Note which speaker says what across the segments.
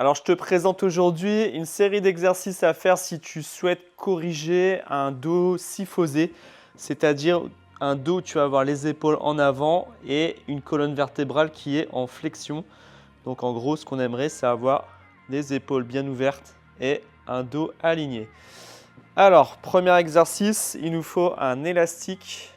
Speaker 1: Alors, je te présente aujourd'hui une série d'exercices à faire si tu souhaites corriger un dos kyphosé, c'est-à-dire un dos où tu vas avoir les épaules en avant et une colonne vertébrale qui est en flexion. Donc, en gros, ce qu'on aimerait, c'est avoir les épaules bien ouvertes et un dos aligné. Alors, premier exercice, il nous faut un élastique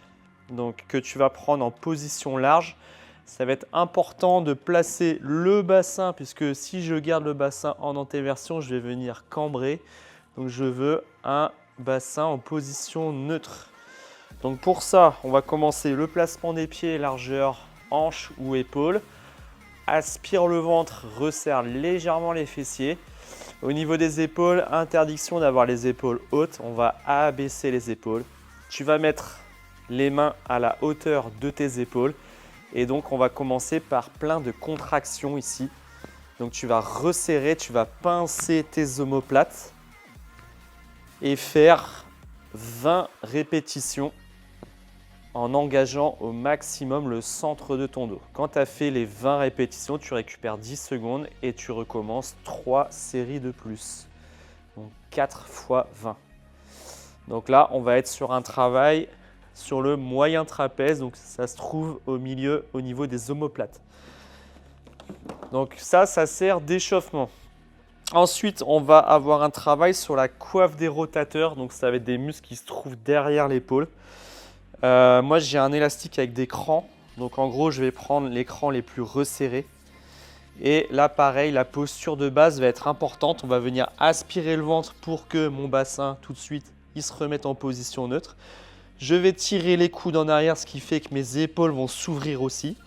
Speaker 1: donc, que tu vas prendre en position large. Ça va être important de placer le bassin, puisque si je garde le bassin en antéversion, je vais venir cambrer. Donc je veux un bassin en position neutre. Donc pour ça, on va commencer le placement des pieds, largeur hanche ou épaule. Aspire le ventre, resserre légèrement les fessiers. Au niveau des épaules, interdiction d'avoir les épaules hautes. On va abaisser les épaules. Tu vas mettre les mains à la hauteur de tes épaules. Et donc, on va commencer par plein de contractions ici. Donc, tu vas resserrer, tu vas pincer tes omoplates et faire 20 répétitions en engageant au maximum le centre de ton dos. Quand tu as fait les 20 répétitions, tu récupères 10 secondes et tu recommences 3 séries de plus. Donc, 4 fois 20. Donc là, on va être sur un travail sur le moyen trapèze, donc ça se trouve au milieu, au niveau des omoplates. Donc ça sert d'échauffement. Ensuite, on va avoir un travail sur la coiffe des rotateurs, donc ça va être des muscles qui se trouvent derrière l'épaule. Moi, j'ai un élastique avec des crans, donc en gros, je vais prendre les crans les plus resserrés. Et là, pareil, la posture de base va être importante. On va venir aspirer le ventre pour que mon bassin, tout de suite, il se remette en position neutre. Je vais tirer les coudes en arrière, ce qui fait que mes épaules vont s'ouvrir aussi.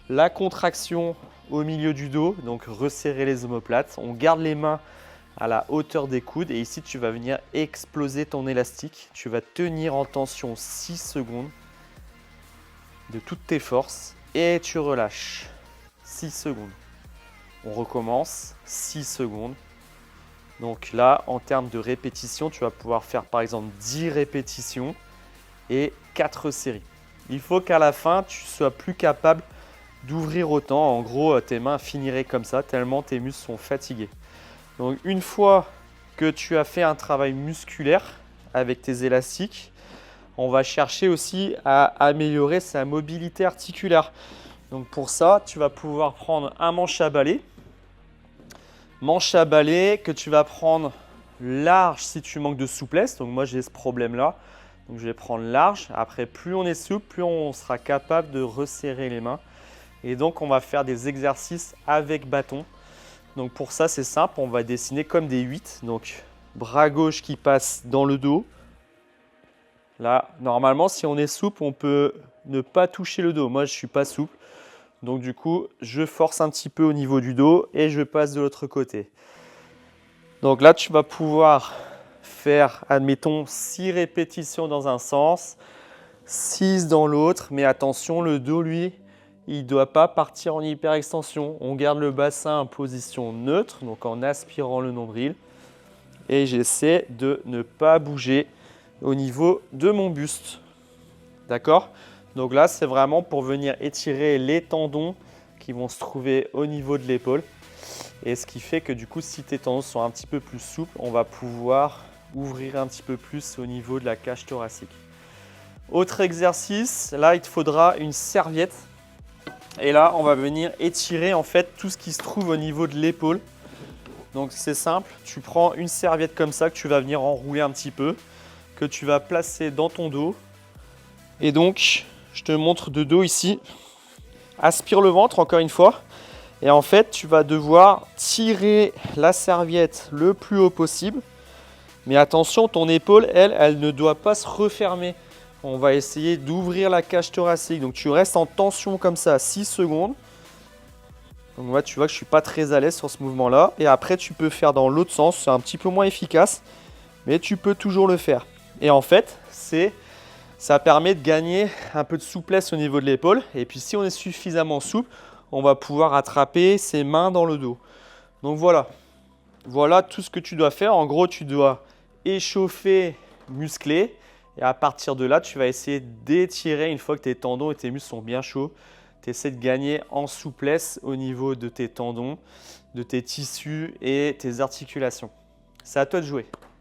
Speaker 1: La contraction au milieu du dos, donc resserrer les omoplates. On garde les mains à la hauteur des coudes et ici tu vas venir exploser ton élastique. Tu vas tenir en tension 6 secondes de toutes tes forces et tu relâches 6 secondes. On recommence 6 secondes. Donc là, en termes de répétition, tu vas pouvoir faire par exemple 10 répétitions et 4 séries. Il faut qu'à la fin, tu sois plus capable d'ouvrir autant. En gros, tes mains finiraient comme ça, tellement tes muscles sont fatigués. Donc une fois que tu as fait un travail musculaire avec tes élastiques, on va chercher aussi à améliorer sa mobilité articulaire. Donc pour ça, tu vas pouvoir prendre un manche à balai. Manche à balai que tu vas prendre large si tu manques de souplesse. Donc moi, j'ai ce problème-là. Donc je vais prendre large. Après, plus on est souple, plus on sera capable de resserrer les mains. Et donc, on va faire des exercices avec bâton. Donc pour ça, c'est simple. On va dessiner comme des 8. Donc bras gauche qui passe dans le dos. Là, normalement, si on est souple, on peut ne pas toucher le dos. Moi, je ne suis pas souple. Donc du coup, je force un petit peu au niveau du dos et je passe de l'autre côté. Donc là, tu vas pouvoir faire, admettons, 6 répétitions dans un sens, 6 dans l'autre. Mais attention, le dos, lui, il ne doit pas partir en hyperextension. On garde le bassin en position neutre, donc en aspirant le nombril. Et j'essaie de ne pas bouger au niveau de mon buste. D'accord ? Donc là, c'est vraiment pour venir étirer les tendons qui vont se trouver au niveau de l'épaule. Et ce qui fait que du coup, si tes tendons sont un petit peu plus souples, on va pouvoir ouvrir un petit peu plus au niveau de la cage thoracique. Autre exercice, là, il te faudra une serviette. Et là, on va venir étirer en fait tout ce qui se trouve au niveau de l'épaule. Donc c'est simple, tu prends une serviette comme ça que tu vas venir enrouler un petit peu, que tu vas placer dans ton dos. Et donc, je te montre de dos ici. Aspire le ventre encore une fois. Et en fait, tu vas devoir tirer la serviette le plus haut possible. Mais attention, ton épaule, elle ne doit pas se refermer. On va essayer d'ouvrir la cage thoracique. Donc tu restes en tension comme ça 6 secondes. Donc là, tu vois que je ne suis pas très à l'aise sur ce mouvement-là. Et après, tu peux faire dans l'autre sens. C'est un petit peu moins efficace, mais tu peux toujours le faire. Et en fait, ça permet de gagner un peu de souplesse au niveau de l'épaule. Et puis si on est suffisamment souple, on va pouvoir attraper ses mains dans le dos. Donc voilà. Voilà tout ce que tu dois faire. En gros, tu dois échauffer, muscler. Et à partir de là, tu vas essayer d'étirer une fois que tes tendons et tes muscles sont bien chauds. Tu essaies de gagner en souplesse au niveau de tes tendons, de tes tissus et tes articulations. C'est à toi de jouer.